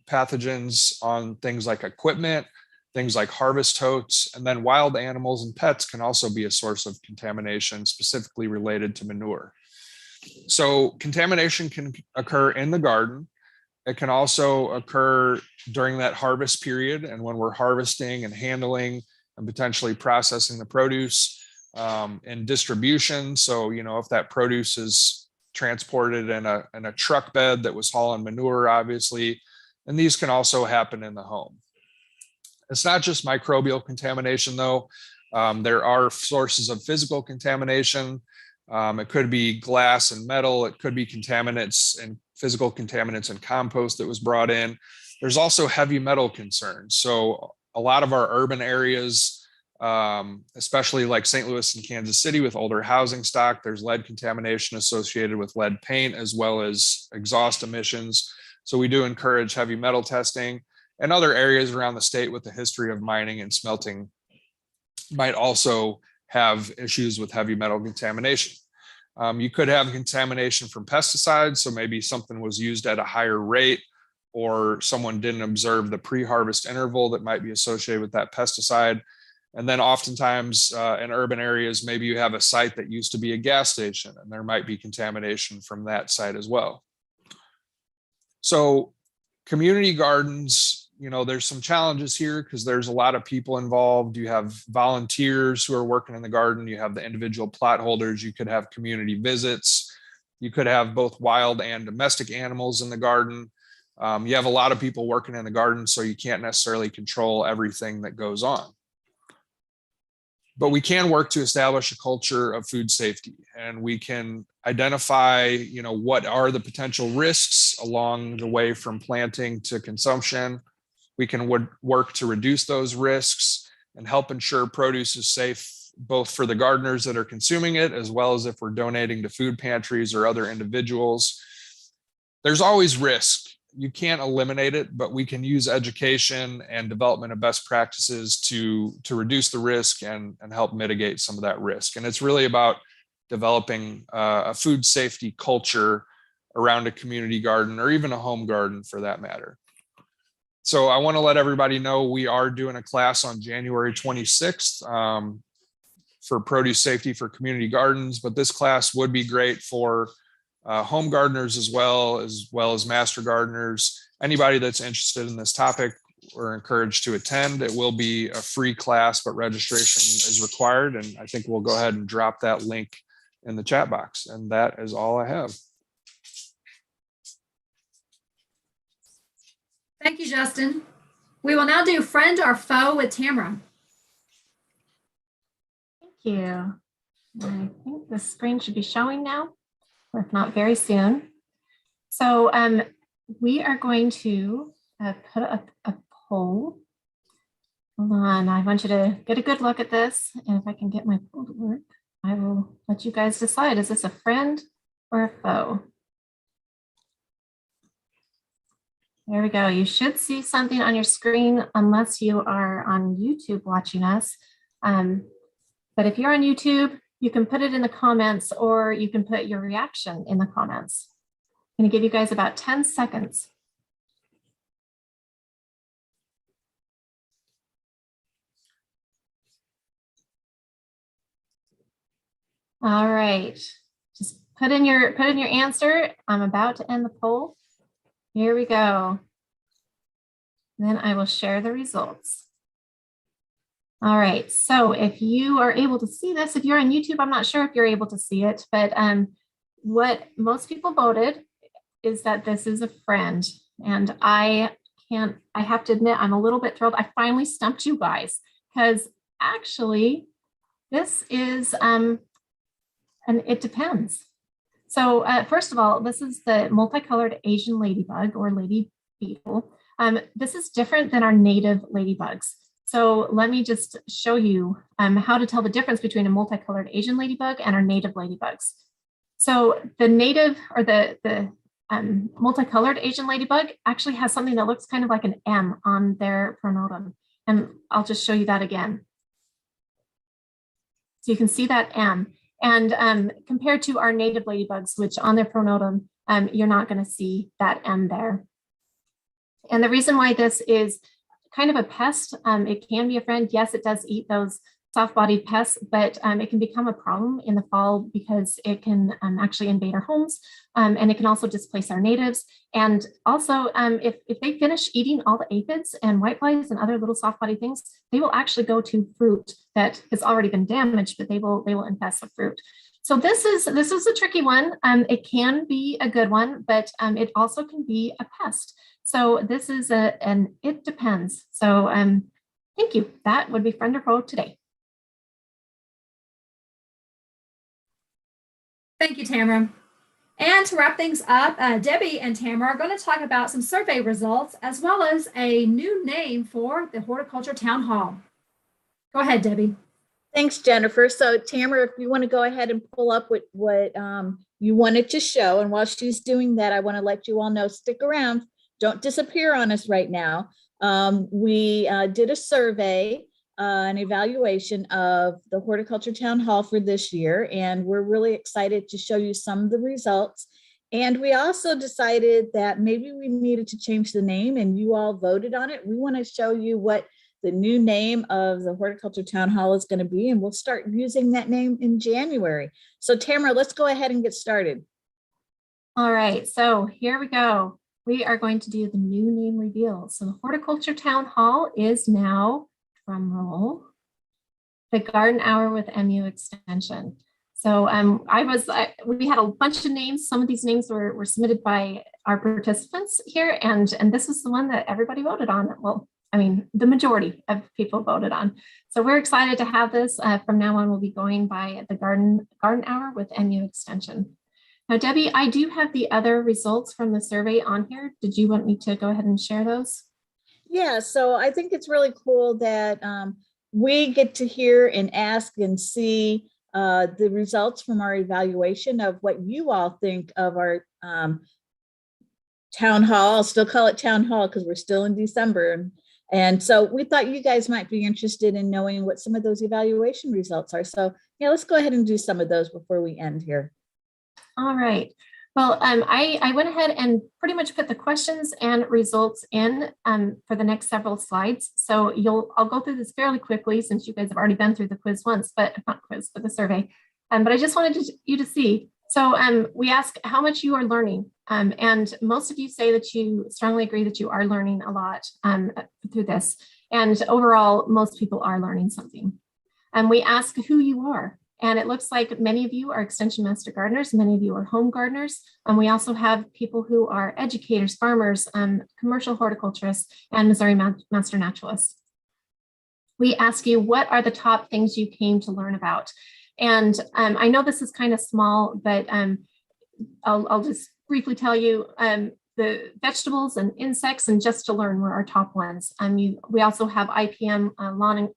pathogens on things like equipment, things like harvest totes, and then wild animals and pets can also be a source of contamination specifically related to manure. So contamination can occur in the garden. It can also occur during that harvest period and when we're harvesting and handling and potentially processing the produce and distribution. So, if that produce is transported in a truck bed that was hauling manure, obviously, and these can also happen in the home. It's not just microbial contamination, though. There are sources of physical contamination. It could be glass and metal. It could be contaminants and physical contaminants and compost that was brought in. There's also heavy metal concerns. So a lot of our urban areas, especially like St. Louis and Kansas City with older housing stock, there's lead contamination associated with lead paint as well as exhaust emissions. So we do encourage heavy metal testing, and other areas around the state with a history of mining and smelting might also have issues with heavy metal contamination. You could have contamination from pesticides. So maybe something was used at a higher rate, or someone didn't observe the pre-harvest interval that might be associated with that pesticide. And then oftentimes in urban areas, maybe you have a site that used to be a gas station and there might be contamination from that site as well. So community gardens, there's some challenges here because there's a lot of people involved. You have volunteers who are working in the garden. You have the individual plot holders. You could have community visits. You could have both wild and domestic animals in the garden. You have a lot of people working in the garden, so you can't necessarily control everything that goes on. But we can work to establish a culture of food safety, and we can identify, what are the potential risks along the way from planting to consumption. We can work to reduce those risks and help ensure produce is safe, both for the gardeners that are consuming it, as well as if we're donating to food pantries or other individuals. There's always risk. You can't eliminate it, but we can use education and development of best practices to reduce the risk and help mitigate some of that risk. And it's really about developing a food safety culture around a community garden or even a home garden for that matter. So I want to let everybody know we are doing a class on January 26th for produce safety for community gardens, but this class would be great for home gardeners as well as master gardeners. Anybody that's interested in this topic, we're encouraged to attend. It will be a free class, but registration is required. And I think we'll go ahead and drop that link in the chat box. And that is all I have. Thank you, Justin. We will now do friend or foe with Tamara. Thank you. I think the screen should be showing now, or if not, very soon. So we are going to put up a poll. Hold on, I want you to get a good look at this. And if I can get my poll to work, I will let you guys decide. Is this a friend or a foe? There we go. You should see something on your screen unless you are on YouTube watching us. But if you're on YouTube, you can put it in the comments or you can put your reaction in the comments. I'm going to give you guys about 10 seconds. All right, just put in your answer. I'm about to end the poll. Here we go. Then I will share the results. All right, so if you are able to see this, if you're on YouTube, I'm not sure if you're able to see it, but what most people voted is that this is a friend. And I I have to admit, I'm a little bit thrilled. I finally stumped you guys because actually this is, and it depends. So first of all, this is the multicolored Asian ladybug or lady beetle. This is different than our native ladybugs. So let me just show you how to tell the difference between a multicolored Asian ladybug and our native ladybugs. So the native or the multicolored Asian ladybug actually has something that looks kind of like an M on their pronotum. And I'll just show you that again. So you can see that M. And compared to our native ladybugs, which on their pronotum, you're not going to see that M there. And the reason why this is kind of a pest, it can be a friend. Yes, it does eat those soft-bodied pests, but it can become a problem in the fall because it can actually invade our homes, and it can also displace our natives. And also, if they finish eating all the aphids and whiteflies and other little soft-bodied things, they will actually go to fruit that has already been damaged, but they will infest the fruit. So this is a tricky one. It can be a good one, but it also can be a pest. So this is an it depends. So thank you. That would be friend or foe today. Thank you, Tamara. And to wrap things up, Debbie and Tamara are going to talk about some survey results as well as a new name for the Horticulture Town Hall. Go ahead, Debbie. Thanks, Jennifer. So Tamara, if you want to go ahead and pull up what you wanted to show, and while she's doing that, I want to let you all know, stick around, don't disappear on us right now. We did a survey, an evaluation of the Horticulture Town Hall for this year, and we're really excited to show you some of the results. And we also decided that maybe we needed to change the name, and you all voted on it. We want to show you what the new name of the Horticulture Town Hall is going to be, and we'll start using that name in January. So Tamara, let's go ahead and get started. All right, so here we go. We are going to do the new name reveal. So the Horticulture Town Hall is now, drum roll, the Garden Hour with MU Extension. So we had a bunch of names. Some of these names were submitted by our participants here, and this was the one that everybody voted on. Well, I mean, the majority of people voted on. So we're excited to have this. From now on, we'll be going by the Garden Hour with MU Extension. Now, Debbie, I do have the other results from the survey on here. Did you want me to go ahead and share those? Yeah, so I think it's really cool that we get to hear and ask and see the results from our evaluation of what you all think of our town hall. I'll still call it town hall because we're still in December. And so we thought you guys might be interested in knowing what some of those evaluation results are. So yeah, let's go ahead and do some of those before we end here. All right. Well, I went ahead and pretty much put the questions and results in for the next several slides. So I'll go through this fairly quickly since you guys have already been through the quiz once, but not quiz, but the survey. But I just wanted you to see. So we ask how much you are learning. And most of you say that you strongly agree that you are learning a lot through this. And overall, most people are learning something. We ask who you are. And it looks like many of you are Extension Master Gardeners, many of you are home gardeners. We also have people who are educators, farmers, commercial horticulturists, and Missouri Master Naturalists. We ask you, what are the top things you came to learn about? And I know this is kind of small, but I'll just briefly tell you the vegetables and insects and just to learn were our top ones. We also have IPM,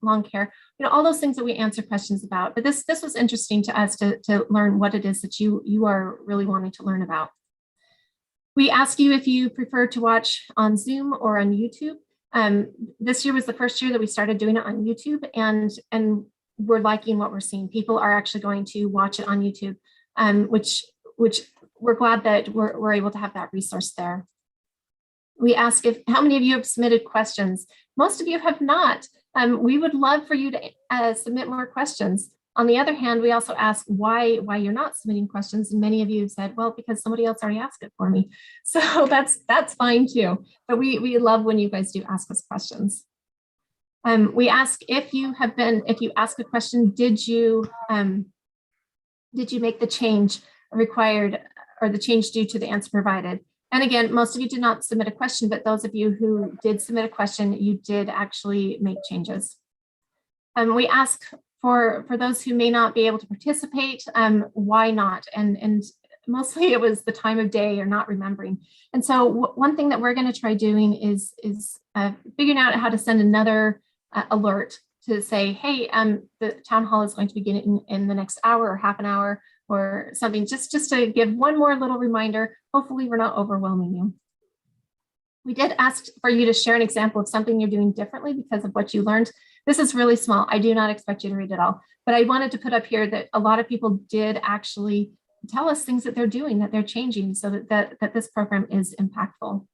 lawn care, all those things that we answer questions about. But this was interesting to us to learn what it is that you are really wanting to learn about. We ask you if you prefer to watch on Zoom or on YouTube. This year was the first year that we started doing it on YouTube, and we're liking what we're seeing. People are actually going to watch it on YouTube, which we're glad that we're able to have that resource there. We ask how many of you have submitted questions. Most of you have not. We would love for you to submit more questions. On the other hand, we also ask why you're not submitting questions. And many of you have said, well, because somebody else already asked it for me. So that's fine too. But we love when you guys do ask us questions. We ask if you ask a question, did you make the change required or the change due to the answer provided? And again, most of you did not submit a question, but those of you who did submit a question, you did actually make changes. We ask for those who may not be able to participate, why not? And mostly it was the time of day or not remembering. And so one thing that we're going to try doing is figuring out how to send another alert to say, hey, the town hall is going to begin in the next hour or half an hour or something, just to give one more little reminder. Hopefully we're not overwhelming you. We did ask for you to share an example of something you're doing differently because of what you learned. This is really small. I do not expect you to read it all, but I wanted to put up here that a lot of people did actually tell us things that they're doing, that they're changing, so that this program is impactful.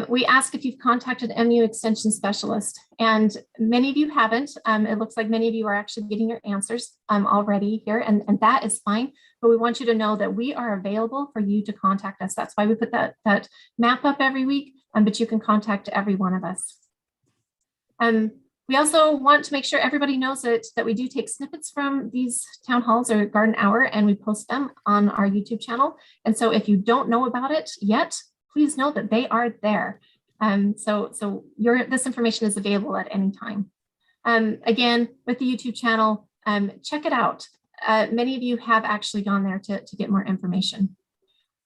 We ask if you've contacted MU Extension Specialist, and many of you haven't. It looks like many of you are actually getting your answers already here, and that is fine. But we want you to know that we are available for you to contact us. That's why we put that map up every week, but you can contact every one of us. We also want to make sure everybody knows that we do take snippets from these town halls or garden hour, and we post them on our YouTube channel. And so if you don't know about it yet, please know that they are there. So this information is available at any time. Again, with the YouTube channel, check it out. Many of you have actually gone there to get more information.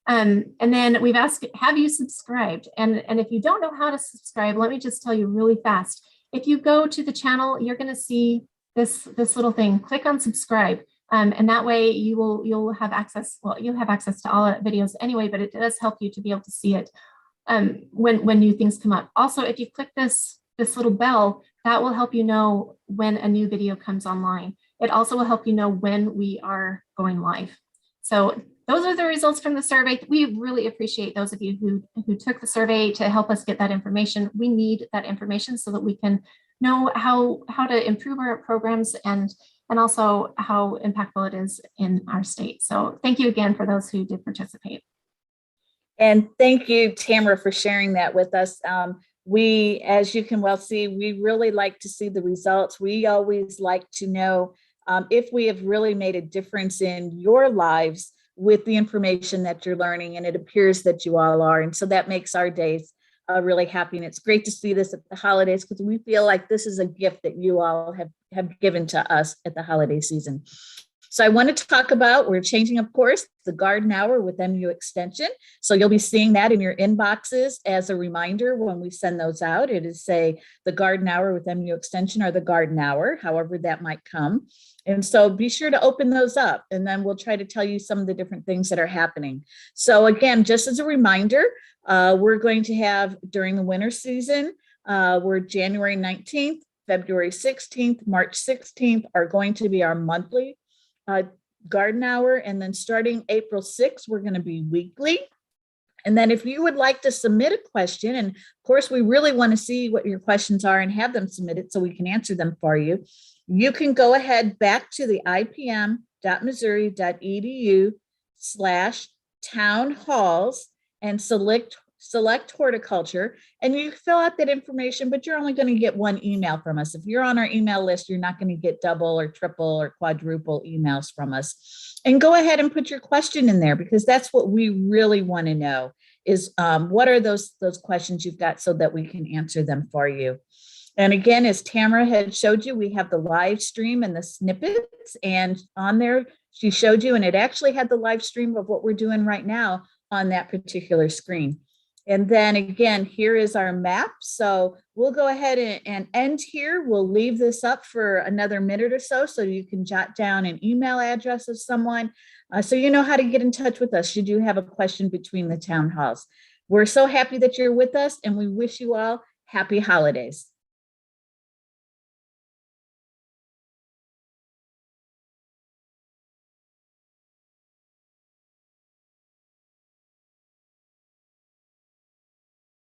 And then we've asked, have you subscribed? And if you don't know how to subscribe, let me just tell you really fast. If you go to the channel, you're going to see this little thing. Click on subscribe. And that way you'll have access. Well, you'll have access to all videos anyway, but it does help you to be able to see it when new things come up. Also, if you click this little bell, that will help you know when a new video comes online. It also will help you know when we are going live. So those are the results from the survey. We really appreciate those of you who took the survey to help us get that information. We need that information so that we can know how to improve our programs and also how impactful it is in our state. So thank you again for those who did participate. And thank you, Tamara, for sharing that with us. We, as you can well see, we really like to see the results. We always like to know if we have really made a difference in your lives with the information that you're learning, and it appears that you all are. And so that makes our days really happy. And it's great to see this at the holidays because we feel like this is a gift that you all have given to us at the holiday season. So I want to talk about, we're changing, of course, the garden hour with MU Extension. So you'll be seeing that in your inboxes as a reminder when we send those out. It is say the garden hour with MU Extension or the garden hour, however that might come. And so be sure to open those up, and then we'll try to tell you some of the different things that are happening. So again, just as a reminder, we're going to have during the winter season, we're January 19th, February 16th, March 16th are going to be our monthly garden hour. And then starting April 6th, we're going to be weekly. And then if you would like to submit a question, and of course, we really want to see what your questions are and have them submitted so we can answer them for you. You can go ahead back to the ipm.missouri.edu/town halls and select horticulture, and you fill out that information, but you're only going to get one email from us. If you're on our email list, you're not going to get double or triple or quadruple emails from us. And go ahead and put your question in there, because that's what we really want to know is what are those questions you've got so that we can answer them for you. And again, as Tamara had showed you, we have the live stream and the snippets, and on there she showed you, and it actually had the live stream of what we're doing right now on that particular screen. And then again, here is our map. So we'll go ahead and end here. We'll leave this up for another minute or so you can jot down an email address of someone so you know how to get in touch with us should you have a question between the town halls. We're so happy that you're with us, and we wish you all happy holidays.